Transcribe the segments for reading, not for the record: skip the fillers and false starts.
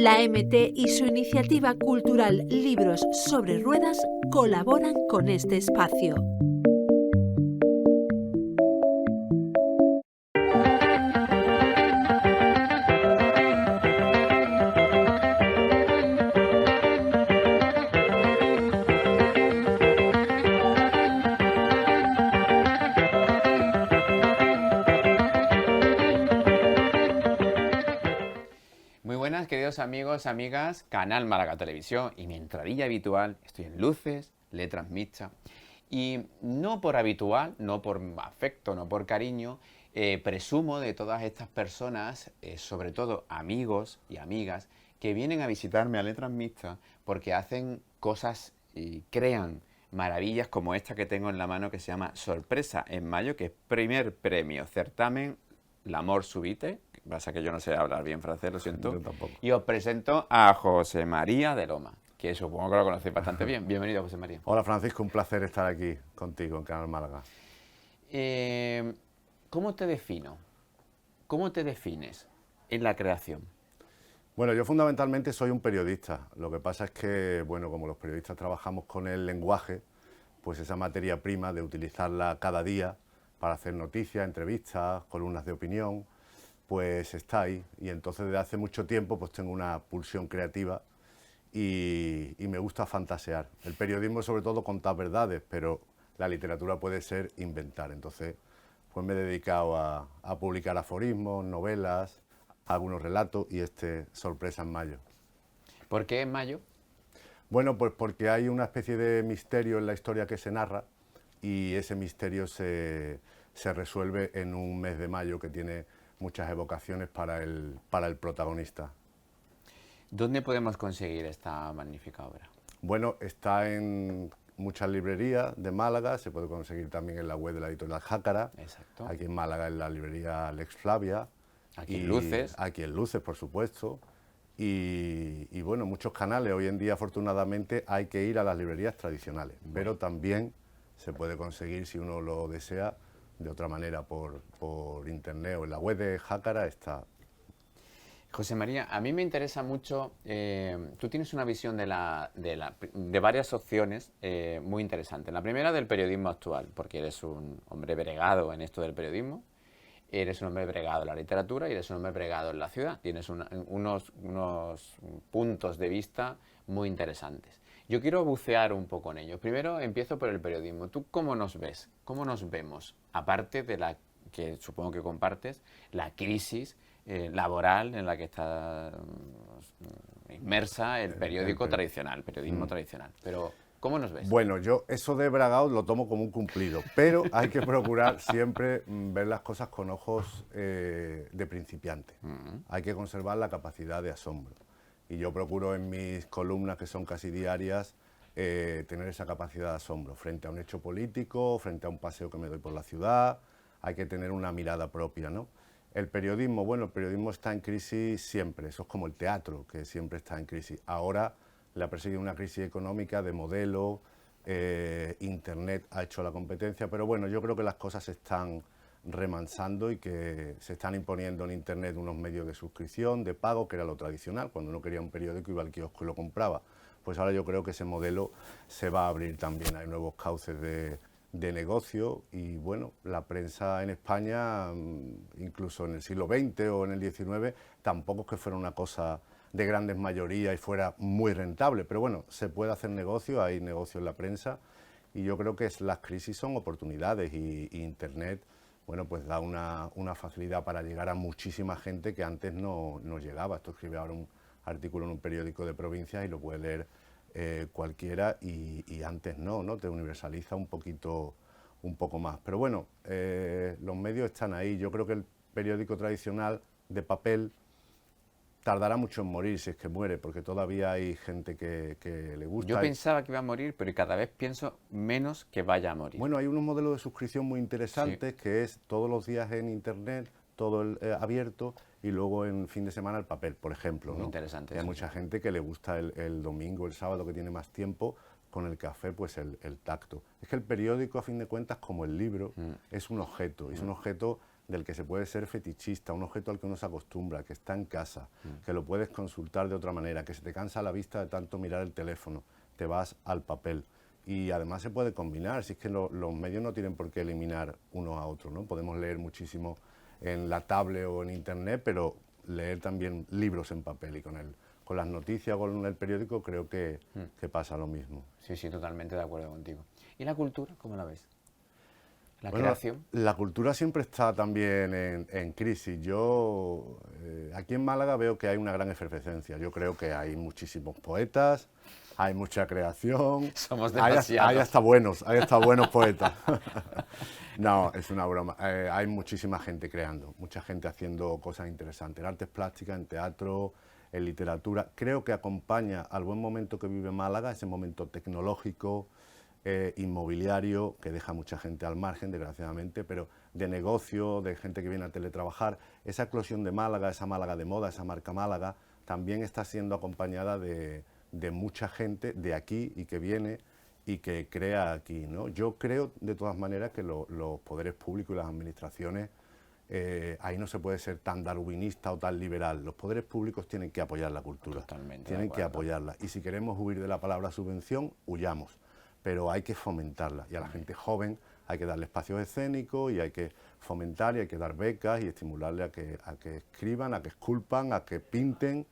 La MT y su iniciativa cultural Libros sobre Ruedas colaboran con este espacio. Muy buenas, queridos amigos, amigas, Canal Málaga Televisión y mi entradilla habitual. Estoy en Luces, Letras Mixtas. Y no por habitual, no por afecto, no por cariño, presumo de todas estas personas, sobre todo amigos y amigas, que vienen a visitarme a Letras Mixtas porque hacen cosas y crean maravillas como esta que tengo en la mano que se llama Sorpresa en Mayo, que es primer premio certamen L'Amor Subite. Pasa que yo no sé hablar bien francés, lo siento. Yo tampoco. Y os presento a José María de Loma, que supongo que lo conocéis bastante bien. Bienvenido, José María. Hola Francisco, un placer estar aquí contigo en Canal Málaga. ¿Cómo te defino? ¿Cómo te defines en la creación? Bueno, yo fundamentalmente soy un periodista. Lo que pasa es que, bueno, como los periodistas trabajamos con el lenguaje, pues esa materia prima de utilizarla cada día para hacer noticias, entrevistas, columnas de opinión, pues está ahí. Y entonces desde hace mucho tiempo pues tengo una pulsión creativa y me gusta fantasear. El periodismo sobre todo contar verdades, pero la literatura puede ser inventar. Entonces pues me he dedicado a publicar aforismos, novelas, algunos relatos y Sorpresa en Mayo. ¿Por qué en mayo? Bueno, pues porque hay una especie de misterio en la historia que se narra y ese misterio se resuelve en un mes de mayo que tiene muchas evocaciones para el protagonista. ¿Dónde podemos conseguir esta magnífica obra? Bueno, está en muchas librerías de Málaga, se puede conseguir también en la web de la editorial Jácara. Exacto. Aquí en Málaga en la librería Lex Flavia. Aquí en Luces. Aquí en Luces, por supuesto. Y bueno, muchos canales. Hoy en día, afortunadamente, hay que ir a las librerías tradicionales, pero también se puede conseguir, si uno lo desea, de otra manera, por internet o en la web de Jácara está. José María, a mí me interesa mucho, tú tienes una visión de varias opciones muy interesantes. La primera del periodismo actual, porque eres un hombre bregado en esto del periodismo, eres un hombre bregado en la literatura y eres un hombre bregado en la ciudad. Tienes unos puntos de vista muy interesantes. Yo quiero bucear un poco en ellos. Primero empiezo por el periodismo. ¿Tú cómo nos ves? ¿Cómo nos vemos? Aparte de la que supongo que compartes, la crisis laboral en la que está inmersa el periódico tradicional, el periodismo tradicional. Pero, ¿cómo nos ves? Bueno, yo eso de bragado lo tomo como un cumplido, pero hay que procurar siempre ver las cosas con ojos de principiante. Hay que conservar la capacidad de asombro. Y yo procuro en mis columnas, que son casi diarias, tener esa capacidad de asombro frente a un hecho político, frente a un paseo que me doy por la ciudad. Hay que tener una mirada propia, ¿no? El periodismo, bueno, el periodismo está en crisis siempre, eso es como el teatro, que siempre está en crisis. Ahora le ha perseguido una crisis económica de modelo, Internet ha hecho la competencia, pero bueno, yo creo que las cosas se están remansando y que se están imponiendo en Internet unos medios de suscripción, de pago, que era lo tradicional. Cuando uno quería un periódico iba al kiosco y lo compraba. Pues ahora yo creo que ese modelo se va a abrir también, hay nuevos cauces de negocio y bueno, la prensa en España, incluso en el siglo XX o en el XIX, tampoco es que fuera una cosa de grandes mayorías y fuera muy rentable, pero bueno, se puede hacer negocio, hay negocio en la prensa y yo creo que las crisis son oportunidades y Internet, bueno, pues da una facilidad para llegar a muchísima gente que antes no llegaba. Esto escribe ahora un artículo en un periódico de provincias y lo puede leer cualquiera y antes no te universaliza un poco más. Pero bueno, los medios están ahí. Yo creo que el periódico tradicional de papel tardará mucho en morir, si es que muere, porque todavía hay gente que le gusta. Yo pensaba que iba a morir, pero cada vez pienso menos que vaya a morir. Bueno, hay unos modelos de suscripción muy interesantes, que es todos los días en Internet, todo abierto, y luego en fin de semana el papel, por ejemplo, ¿no? Muy interesante. Hay mucha gente que le gusta el domingo, el sábado, que tiene más tiempo, con el café, pues el tacto. Es que el periódico, a fin de cuentas, como el libro, es un objeto del que se puede ser fetichista, un objeto al que uno se acostumbra, que está en casa, que lo puedes consultar de otra manera, que se te cansa la vista de tanto mirar el teléfono, te vas al papel. Y además se puede combinar, si es que los medios no tienen por qué eliminar uno a otro, ¿no? Podemos leer muchísimo en la tablet o en internet, pero leer también libros en papel, y con las noticias o con el periódico creo que pasa lo mismo. Sí, sí, totalmente de acuerdo contigo. ¿Y la cultura, cómo la ves? ¿La Bueno, creación? la cultura siempre está también en crisis. Yo aquí en Málaga veo que hay una gran efervescencia. Yo creo que hay muchísimos poetas, hay mucha creación. Somos hay demasiados. hay hasta buenos poetas. No, es una broma. Hay muchísima gente creando, mucha gente haciendo cosas interesantes, en artes plásticas, en teatro, en literatura. Creo que acompaña al buen momento que vive Málaga, ese momento tecnológico, inmobiliario, que deja mucha gente al margen, desgraciadamente, pero de negocio, de gente que viene a teletrabajar. Esa eclosión de Málaga, esa Málaga de moda, esa marca Málaga, también está siendo acompañada de mucha gente de aquí y que viene y que crea aquí, ¿no? Yo creo, de todas maneras, que los poderes públicos y las administraciones, ahí no se puede ser tan darwinista o tan liberal. Los poderes públicos tienen que apoyar la cultura, Totalmente tienen que apoyarla. Y si queremos huir de la palabra subvención, huyamos. Pero hay que fomentarla, y a la gente joven hay que darle espacios escénicos, y hay que fomentar, y hay que dar becas y estimularle a que escriban, a que esculpan, a que pinten.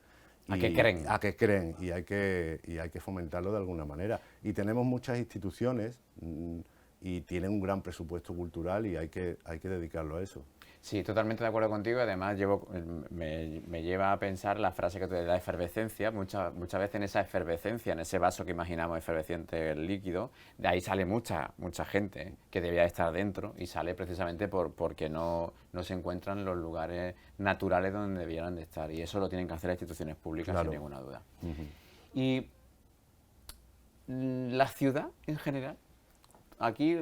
A que creen. A que creen, y hay que fomentarlo de alguna manera. Y tenemos muchas instituciones y tienen un gran presupuesto cultural, y hay que dedicarlo a eso. Sí, totalmente de acuerdo contigo. Además, me lleva a pensar la frase que tú de la efervescencia. Muchas veces en esa efervescencia, en ese vaso que imaginamos efervesciente, el líquido, de ahí sale mucha gente que debía estar dentro, y sale precisamente porque no se encuentran los lugares naturales donde debieran de estar. Y eso lo tienen que hacer las instituciones públicas, Claro. sin ninguna duda. Y la ciudad en general. Aquí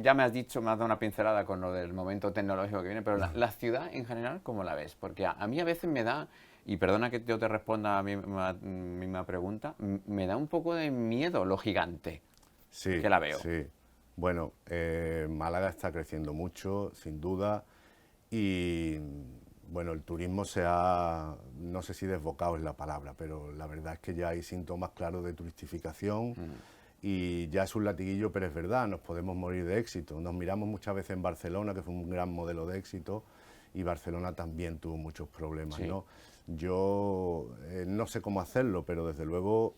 ya me has dado una pincelada con lo del momento tecnológico que viene, pero la ciudad en general, ¿cómo la ves? Porque a mí a veces me da, y perdona que yo te responda a mi misma pregunta, me da un poco de miedo lo gigante que la veo. Sí, bueno, Málaga está creciendo mucho, sin duda, y bueno, el turismo no sé si desbocado es la palabra, pero la verdad es que ya hay síntomas claros de turistificación. Y ya es un latiguillo, pero es verdad, nos podemos morir de éxito. Nos miramos muchas veces en Barcelona, que fue un gran modelo de éxito, y Barcelona también tuvo muchos problemas, Sí. ¿no? Yo no sé cómo hacerlo, pero desde luego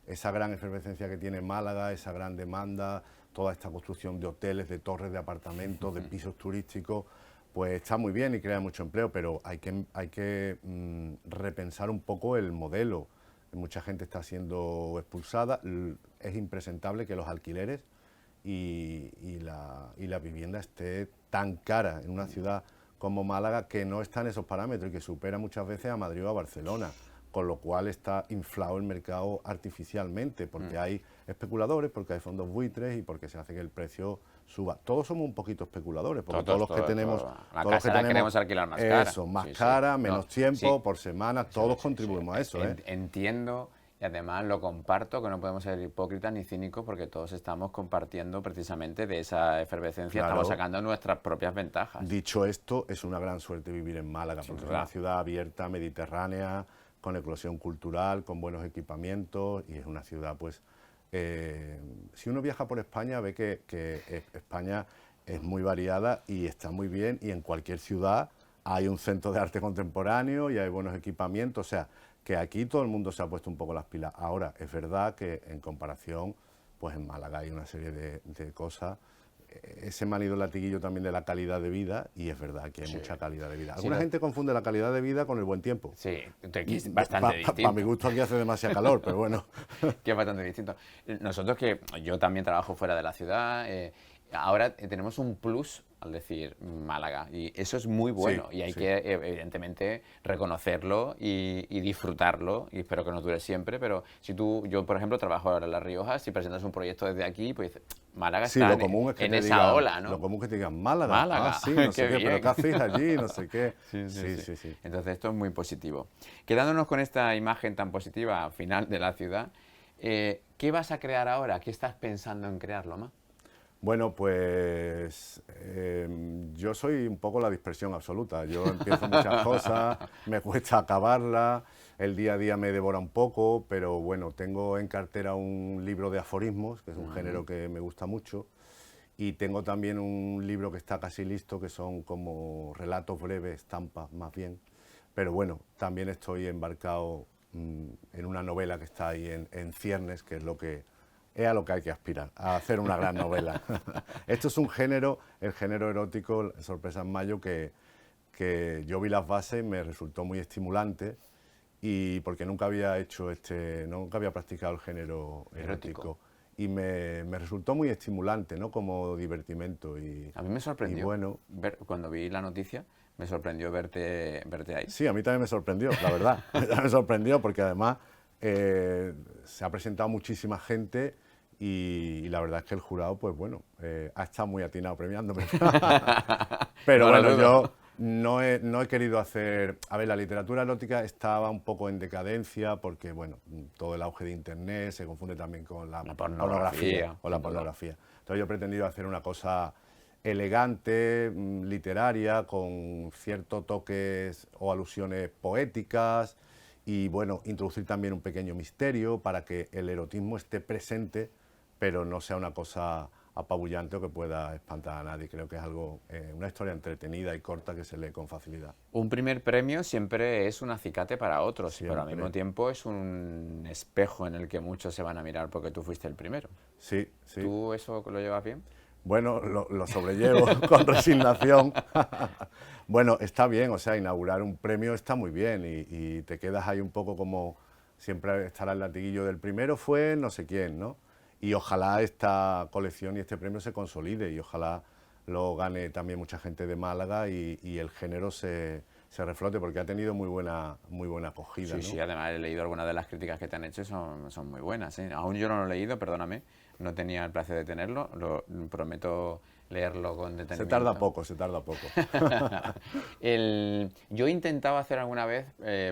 esa gran efervescencia que tiene Málaga, esa gran demanda, toda esta construcción de hoteles, de torres de apartamentos, de pisos turísticos, pues está muy bien y crea mucho empleo, pero hay que repensar un poco el modelo. Mucha gente está siendo expulsada. Es impresentable que los alquileres y la vivienda esté tan cara en una ciudad como Málaga, que no está en esos parámetros y que supera muchas veces a Madrid o a Barcelona, con lo cual está inflado el mercado artificialmente, porque hay especuladores, porque hay fondos buitres y porque se hace que el precio suba. Todos somos un poquito especuladores, porque todos los que tenemos... La todos los casa que la tenemos queremos alquilar más cara. Eso, más Sí, sí. cara, menos No, tiempo, sí. por semana, todos contribuimos a eso, ¿eh? Entiendo, y además lo comparto, que no podemos ser hipócritas ni cínicos, porque todos estamos compartiendo precisamente de esa efervescencia, Claro. estamos sacando nuestras propias ventajas. Dicho esto, es una gran suerte vivir en Málaga, Sin porque es duda. una ciudad abierta, mediterránea, con eclosión cultural, con buenos equipamientos, y es una ciudad, pues, si uno viaja por España ve que España es muy variada y está muy bien, y en cualquier ciudad hay un centro de arte contemporáneo y hay buenos equipamientos, o sea, que aquí todo el mundo se ha puesto un poco las pilas. Ahora, es verdad que en comparación, pues en Málaga hay una serie de cosas. Ese manido latiguillo también de la calidad de vida, y es verdad que hay mucha calidad de vida. Alguna gente confunde la calidad de vida con el buen tiempo. Sí, que es bastante distinto. Para mi gusto aquí hace demasiado calor, pero bueno. Que es bastante distinto. Nosotros, que yo también trabajo fuera de la ciudad, ahora tenemos un plus al decir Málaga, y eso es muy bueno, Sí, y hay sí. que evidentemente reconocerlo y disfrutarlo, y espero que nos dure siempre. Pero si yo por ejemplo trabajo ahora en La Rioja, si presentas un proyecto desde aquí, pues Málaga Sí, está lo común es que en te esa digan, ola, ¿no? Lo común es que te digan Málaga. Málaga, Ah, sí, no sé qué qué, pero bien. ¿qué hacéis allí? No sé qué. Sí. Entonces esto es muy positivo. Quedándonos con esta imagen tan positiva final de la ciudad, ¿qué vas a crear ahora? ¿Qué estás pensando en crear, Loma? Bueno, pues yo soy un poco la dispersión absoluta. Yo empiezo muchas cosas, me cuesta acabarlas, el día a día me devora un poco, pero bueno, tengo en cartera un libro de aforismos, que es un género que me gusta mucho, y tengo también un libro que está casi listo, que son como relatos breves, estampas más bien. Pero bueno, también estoy embarcado en una novela que está ahí en ciernes, que es a lo que hay que aspirar, a hacer una gran novela. Esto es un género, el género erótico, Sorpresa en Mayo, que yo vi las bases y me resultó muy estimulante, y porque nunca había nunca había practicado el género erótico. Y me resultó muy estimulante, ¿no? Como divertimento. A mí me sorprendió, y bueno, cuando vi la noticia, me sorprendió verte ahí. sí, a mí también me sorprendió, la verdad. Me sorprendió porque además se ha presentado muchísima gente y la verdad es que el jurado, pues bueno, ha estado muy atinado premiándome. Pero No lo bueno, dudo. yo no he querido hacer... A ver, la literatura erótica estaba un poco en decadencia porque, bueno, todo el auge de Internet se confunde también con la pornografía, con la sin duda. pornografía. Entonces yo he pretendido hacer una cosa elegante, literaria, con ciertos toques o alusiones poéticas y, bueno, introducir también un pequeño misterio para que el erotismo esté presente, pero no sea una cosa apabullante o que pueda espantar a nadie. Creo que es algo, una historia entretenida y corta que se lee con facilidad. Un primer premio siempre es un acicate para otros, pero al Siempre. mismo tiempo es un espejo en el que muchos se van a mirar porque tú fuiste el primero. Sí, sí. ¿Tú eso lo llevas bien? Bueno, lo sobrellevo con resignación. Bueno, está bien, o sea, inaugurar un premio está muy bien y te quedas ahí un poco como siempre estará el latiguillo del primero fue no sé quién, ¿no? Y ojalá esta colección y este premio se consolide y ojalá lo gane también mucha gente de Málaga y el género se reflote porque ha tenido muy buena acogida, Sí, ¿no? sí, además he leído algunas de las críticas que te han hecho y son muy buenas, ¿eh? Aún yo no lo he leído, perdóname, no tenía el placer de tenerlo, prometo leerlo con detenimiento. Se tarda poco, se tarda poco. Yo he intentado hacer alguna vez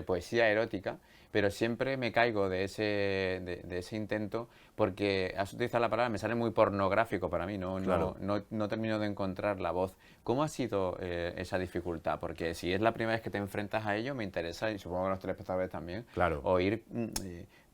poesía erótica, pero siempre me caigo de ese intento porque, has utilizado la palabra, me sale muy pornográfico para mí, Claro. no termino de encontrar la voz. ¿Cómo ha sido esa dificultad? Porque si es la primera vez que te enfrentas a ello, me interesa, y supongo que los telespectadores también, Claro. oír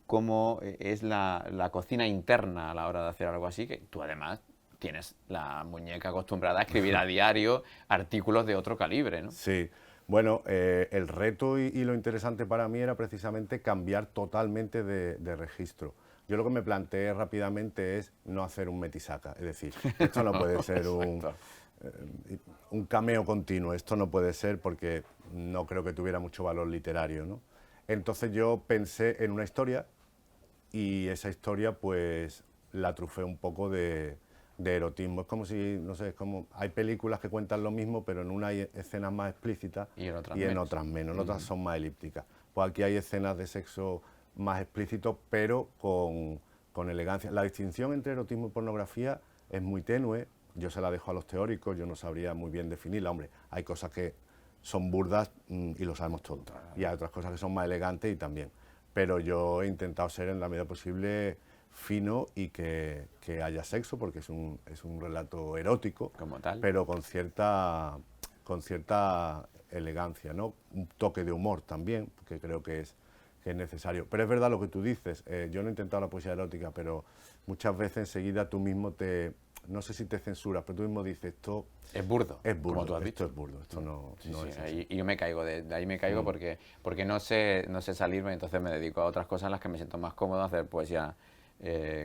cómo es la cocina interna a la hora de hacer algo así, que tú además tienes la muñeca acostumbrada a escribir a diario artículos de otro calibre, ¿no? Sí, bueno, el reto y lo interesante para mí era precisamente cambiar totalmente de registro. Yo lo que me planteé rápidamente es no hacer un metisaca, es decir, esto no puede ser un cameo continuo, esto no puede ser porque no creo que tuviera mucho valor literario, ¿no? Entonces yo pensé en una historia y esa historia pues la trufé un poco de erotismo. Es como si, no sé, es como hay películas que cuentan lo mismo, pero en una hay escenas más explícitas Y en otras en menos. otras menos, en otras son más elípticas. Pues aquí hay escenas de sexo más explícito, pero con elegancia. La distinción entre erotismo y pornografía es muy tenue, yo se la dejo a los teóricos, yo no sabría muy bien definirla. Hombre, hay cosas que son burdas y lo sabemos todos, y hay otras cosas que son más elegantes y también. Pero yo he intentado ser en la medida posible fino y que haya sexo, porque es un relato erótico, Como tal. pero con cierta elegancia, ¿no? Un toque de humor también, que creo que es necesario. Pero es verdad lo que tú dices, yo no he intentado la poesía erótica, pero muchas veces enseguida tú mismo no sé si te censuras, pero tú mismo dices, esto Es burdo, es burdo, como tú has esto dicho. es burdo, esto no Sí, es así. y yo me caigo, de ahí me caigo porque no sé salirme, entonces me dedico a otras cosas en las que me siento más cómodo, hacer poesía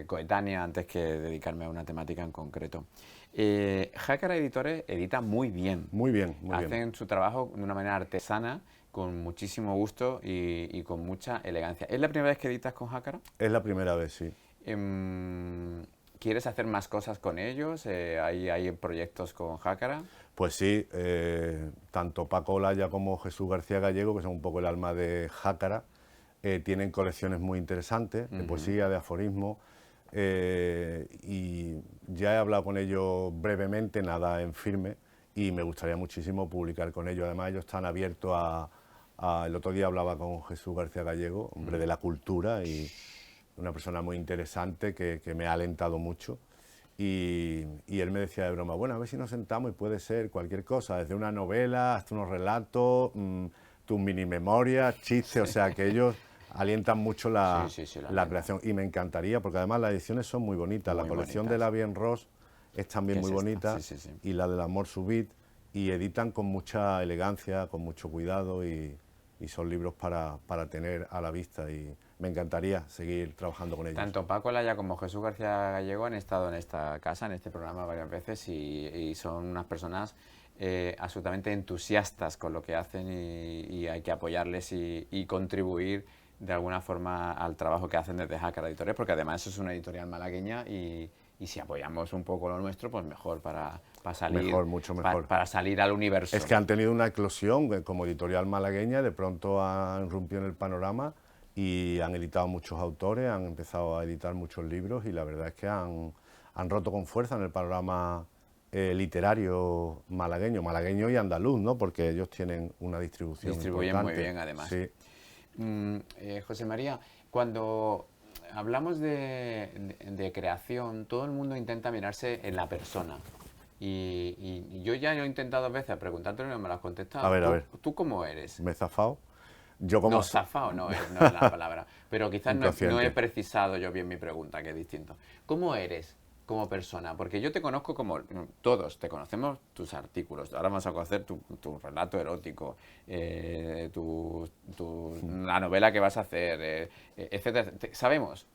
coetánea antes que dedicarme a una temática en concreto. Jácara Editores edita muy bien. Muy bien, muy bien. Hacen su trabajo de una manera artesana, con muchísimo gusto y con mucha elegancia. ¿Es la primera vez que editas con Jácara? Es la primera vez, sí. ¿Quieres hacer más cosas con ellos? ¿Hay proyectos con Jácara? Pues sí, tanto Paco Olaya como Jesús García Gallego, que son un poco el alma de Jácara, tienen colecciones muy interesantes de poesía, de aforismo, y ya he hablado con ellos brevemente, nada en firme, y me gustaría muchísimo publicar con ellos. Además, ellos están abiertos el otro día hablaba con Jesús García Gallego, hombre de la cultura y una persona muy interesante que me ha alentado mucho. y él me decía de broma, bueno, a ver si nos sentamos y puede ser cualquier cosa, desde una novela hasta unos relatos, tus mini memorias, chistes, o sea que ellos alientan mucho la, Sí, sí, la creación y me encantaría, porque además las ediciones son muy bonitas, la Muy colección bonitas. de la Bien Ross es también ¿Qué muy es esta? bonita Sí, sí, sí. y la del Amor Subit y editan con mucha elegancia, con mucho cuidado y son libros para tener a la vista y me encantaría seguir trabajando con ellos. Tanto Paco Laya como Jesús García Gallego han estado en esta casa, en este programa varias veces y son unas personas absolutamente entusiastas con lo que hacen y hay que apoyarles y contribuir de alguna forma al trabajo que hacen desde Jácara Editores, porque además es una editorial malagueña y si apoyamos un poco lo nuestro, pues mejor para salir, Mejor, mucho mejor. para salir al universo. Es que han tenido una eclosión como editorial malagueña, de pronto han irrumpido en el panorama y han editado muchos autores, han empezado a editar muchos libros y la verdad es que han roto con fuerza en el panorama literario malagueño y andaluz, ¿no? Porque ellos tienen una distribución Distribuyen importante. muy bien, además. Sí. José María, cuando hablamos de creación, todo el mundo intenta mirarse en la persona. Y yo ya he intentado a veces preguntártelo y no me lo has contestado. A ver, ¿Tú, a ver. ¿Tú cómo eres? Me he zafado. Yo como No, zafado no es la palabra. Pero quizás no he Inconsciente. precisado yo bien mi pregunta, que es distinto. ¿Cómo eres como persona? Porque yo te conozco como todos, te conocemos tus artículos. Ahora vamos a conocer tu relato erótico, la novela que vas a hacer, etcétera. Sabemos.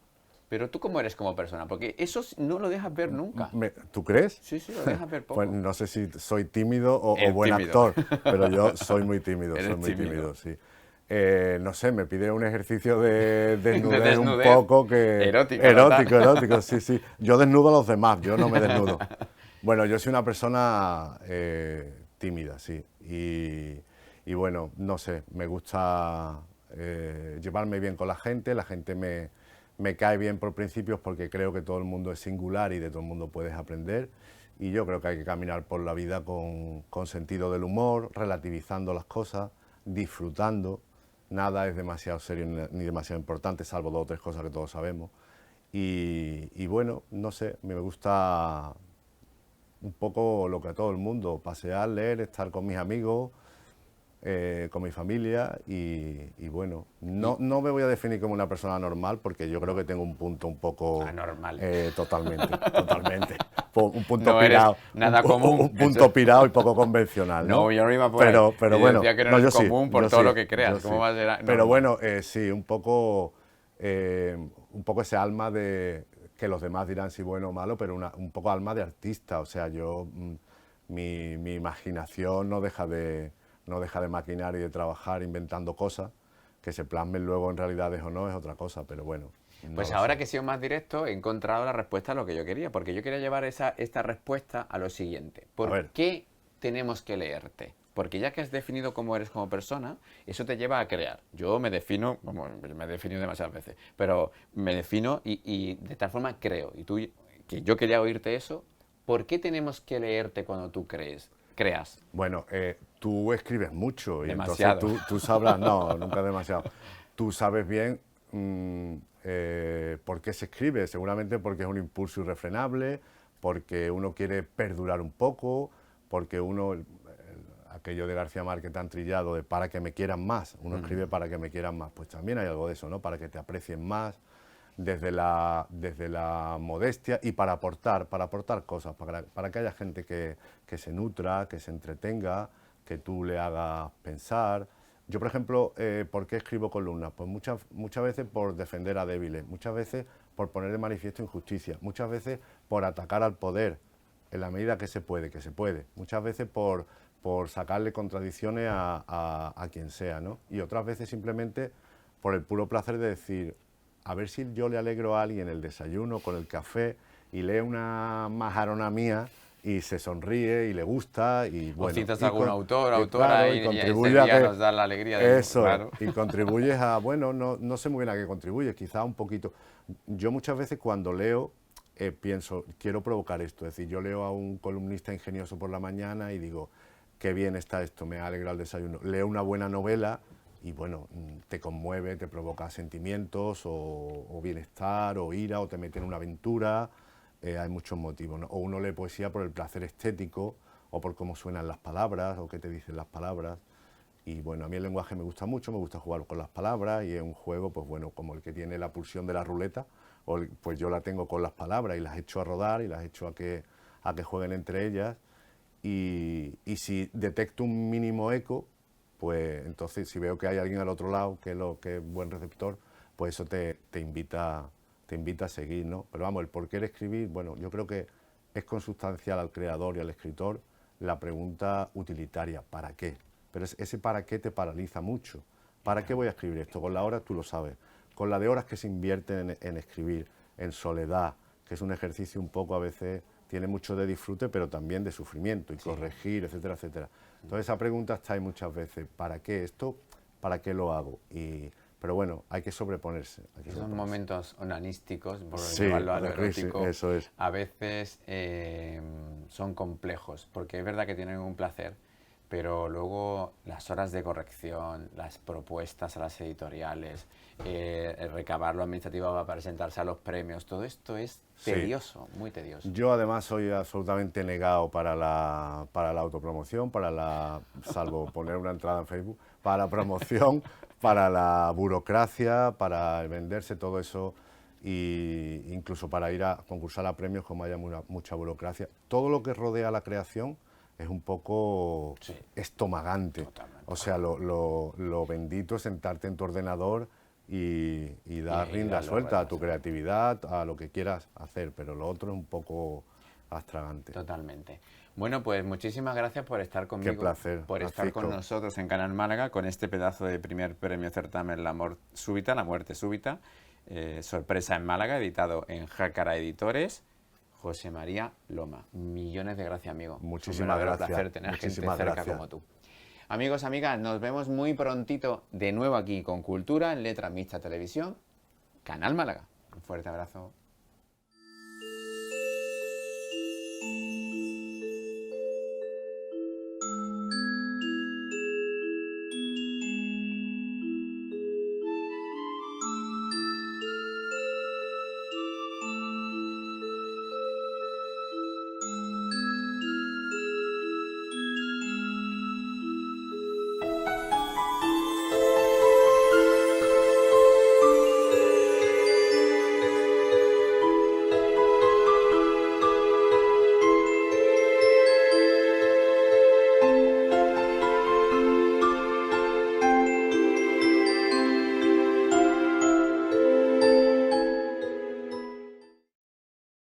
Pero tú cómo eres como persona, porque eso no lo dejas ver nunca. ¿Tú crees? Sí, sí, lo dejas ver poco. Pues no sé si soy tímido o El buen tímido. actor, pero yo soy muy tímido, Eres soy muy tímido. tímido, sí. No sé, me pide un ejercicio de desnudez, De un desnudez. poco que... Erótico, erótico, sí, sí. Yo desnudo a los demás, yo no me desnudo. Bueno, yo soy una persona tímida, sí. Y bueno, no sé, me gusta llevarme bien con la gente me cae bien por principios porque creo que todo el mundo es singular y de todo el mundo puedes aprender y yo creo que hay que caminar por la vida con sentido del humor, relativizando las cosas, disfrutando, nada es demasiado serio ni demasiado importante, salvo 2 o 3 cosas que todos sabemos y bueno, no sé, me gusta un poco lo que a todo el mundo, pasear, leer, estar con mis amigos, con mi familia y bueno, no me voy a definir como una persona normal porque yo creo que tengo un punto un poco... Anormal. Totalmente. Un punto No eres pirado. nada común. Un punto pirado y poco convencional, ¿no? No, yo no iba por ahí. Pero Yo bueno, decía que no eres yo sí, común por yo todo sí, lo que creas. yo ¿Cómo sí. vas a ser Pero normal? bueno, sí, un poco ese alma de que los demás dirán si bueno o malo, pero un poco alma de artista. O sea, mi imaginación no deja de maquinar y de trabajar inventando cosas, que se plasmen luego en realidades o no es otra cosa, pero bueno. no Pues lo ahora sé. que he sido más directo, he encontrado la respuesta a lo que yo quería, porque yo quería llevar esta respuesta a lo siguiente. A ¿Por ver. qué tenemos que leerte? Porque ya que has definido cómo eres como persona, eso te lleva a crear. Yo me defino, me he definido demasiadas veces, pero me defino y de tal forma creo. Y tú, que yo quería oírte eso, ¿por qué tenemos que leerte cuando tú creas? Bueno, tú escribes mucho y Demasiado. entonces tú sabrás, no, nunca demasiado. Tú sabes bien por qué se escribe, seguramente porque es un impulso irrefrenable, porque uno quiere perdurar un poco, porque aquello de García Márquez tan trillado de para que me quieran más, uno escribe para que me quieran más, pues también hay algo de eso, ¿no? Para que te aprecien más, desde la modestia y para aportar cosas, para que haya gente que se nutra, que se entretenga, que tú le hagas pensar. Yo, por ejemplo, ¿por qué escribo columnas? Pues muchas veces por defender a débiles, muchas veces por poner de manifiesto injusticia, muchas veces por atacar al poder, en la medida que se puede, muchas veces por sacarle contradicciones a quien sea, ¿no? Y otras veces simplemente por el puro placer de decir, a ver si yo le alegro a alguien el desayuno con el café y lee una majarona mía y se sonríe y le gusta y bueno... O citas y a algún autor, autora claro, y contribuye ese a día que... nos da la alegría de... Eso, claro. y contribuyes a... Bueno, no sé muy bien a qué contribuyes, quizá un poquito. Yo muchas veces cuando leo pienso, quiero provocar esto, es decir, yo leo a un columnista ingenioso por la mañana y digo, qué bien está esto, me ha alegrado el desayuno. Leo una buena novela y bueno, te conmueve, te provoca sentimientos o bienestar o ira o te mete en una aventura hay muchos motivos, ¿no? O uno lee poesía por el placer estético, o por cómo suenan las palabras, o qué te dicen las palabras. Y bueno, a mí el lenguaje me gusta mucho, me gusta jugar con las palabras, y es un juego, pues bueno, como el que tiene la pulsión de la ruleta, pues yo la tengo con las palabras y las echo a rodar y las echo a que jueguen entre ellas. Y si detecto un mínimo eco, pues entonces si veo que hay alguien al otro lado que es buen receptor, pues eso te invita a seguir, ¿no? Pero vamos, el por qué escribir, bueno, yo creo que es consustancial al creador y al escritor la pregunta utilitaria, ¿para qué? Pero ese para qué te paraliza mucho. ¿Para qué voy a escribir esto? Con la hora tú lo sabes. Con la de horas que se invierten en escribir, en soledad, que es un ejercicio un poco a veces, tiene mucho de disfrute, pero también de sufrimiento y corregir, etcétera, etcétera. Entonces esa pregunta está ahí muchas veces, ¿para qué esto? ¿Para qué lo hago? Pero bueno, hay que sobreponerse. Esos momentos onanísticos, por sí, llevarlo a lo erótico, eso es. a veces son complejos, porque es verdad que tienen un placer, pero luego las horas de corrección, las propuestas a las editoriales, el recabar lo administrativo para presentarse a los premios, todo esto es tedioso, muy tedioso. Yo además soy absolutamente negado para la autopromoción, salvo poner una entrada en Facebook, para la promoción, para la burocracia, para el venderse, todo eso, e incluso para ir a concursar a premios como haya mucha burocracia. Todo lo que rodea la creación es un poco estomagante. Totalmente. O sea, lo bendito es sentarte en tu ordenador y dar rienda suelta a tu creatividad, a lo que quieras hacer, pero lo otro es un poco astragante. Totalmente. Bueno, pues muchísimas gracias por estar conmigo. Qué placer. Por estar con nosotros en Canal Málaga con este pedazo de primer premio certamen La muerte súbita, sorpresa en Málaga, editado en Jácara Editores. José María Loma, millones de gracias, amigo. Muchísimas gracias. Un placer tener gente cerca como tú. Amigos, amigas, nos vemos muy prontito de nuevo aquí con Cultura en Letra Mixta Televisión, Canal Málaga. Un fuerte abrazo.